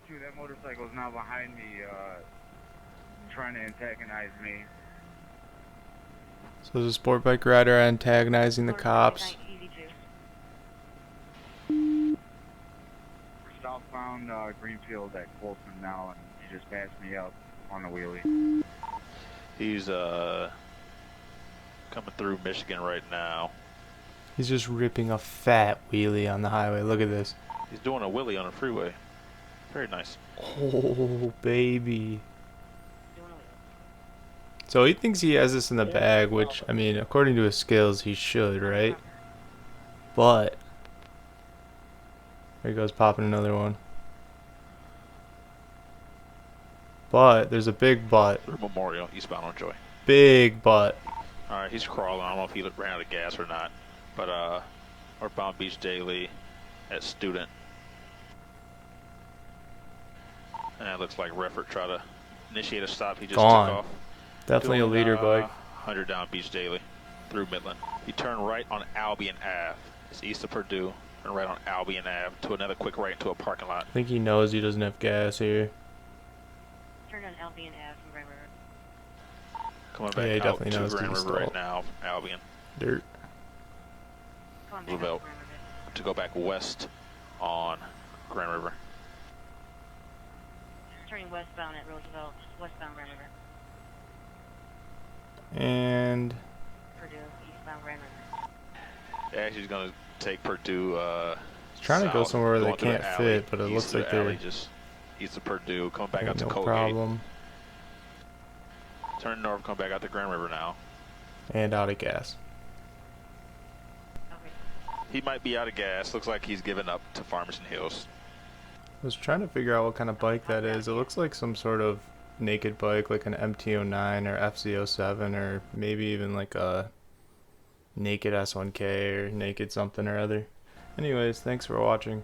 2, that motorcycle is now behind me, trying to antagonize me. So there's a sport bike rider antagonizing the cops. We're southbound Greenfield at Colton now, and he just passed me up on the wheelie. He's coming through Michigan right now. He's just ripping a fat wheelie on the highway. Look at this. He's doing a wheelie on a freeway. Very nice. Oh, baby. So he thinks he has this in the bag, which, I mean, according to his skills, he should, right? But there he goes, popping another one. But there's a big but. Through Memorial, eastbound on Joy. Big but. Alright, he's crawling. I don't know if he ran out of gas or not. But, northbound Beach Daily at Student. And it looks like Redford tried to initiate a stop. He just Gone. took off. Definitely Doing, a leader bike. 100 down Beach Daily through Midland. He turned right on Albion Ave. It's east of Purdue. And right on Albion Ave to another quick right into a parking lot. I think he knows he doesn't have gas here. Turned on Albion Ave from Grand River. Coming back Yeah, he out definitely to knows Grand to River stall. right now, Albion. Dirt. Going back Roosevelt up to Grand River. to go back west on Grand River. Turning westbound at Roosevelt, westbound Grand River. And Purdue, eastbound Grand River. Actually, he's going to take Purdue he's trying to go south, somewhere where they going through can't the alley, fit, but it east looks of like the alley, they're just east of Purdue, coming back ain't out to no Colgate. problem. Turning north, coming back out to Grand River now. And out of gas. Okay. He might be out of gas. Looks like he's given up to Farmington Hills. I was trying to figure out what kind of bike that is. It looks like some sort of naked bike, like an MT-09 or FZ-07, or maybe even like a naked S1K or naked something or other. Anyways, thanks for watching.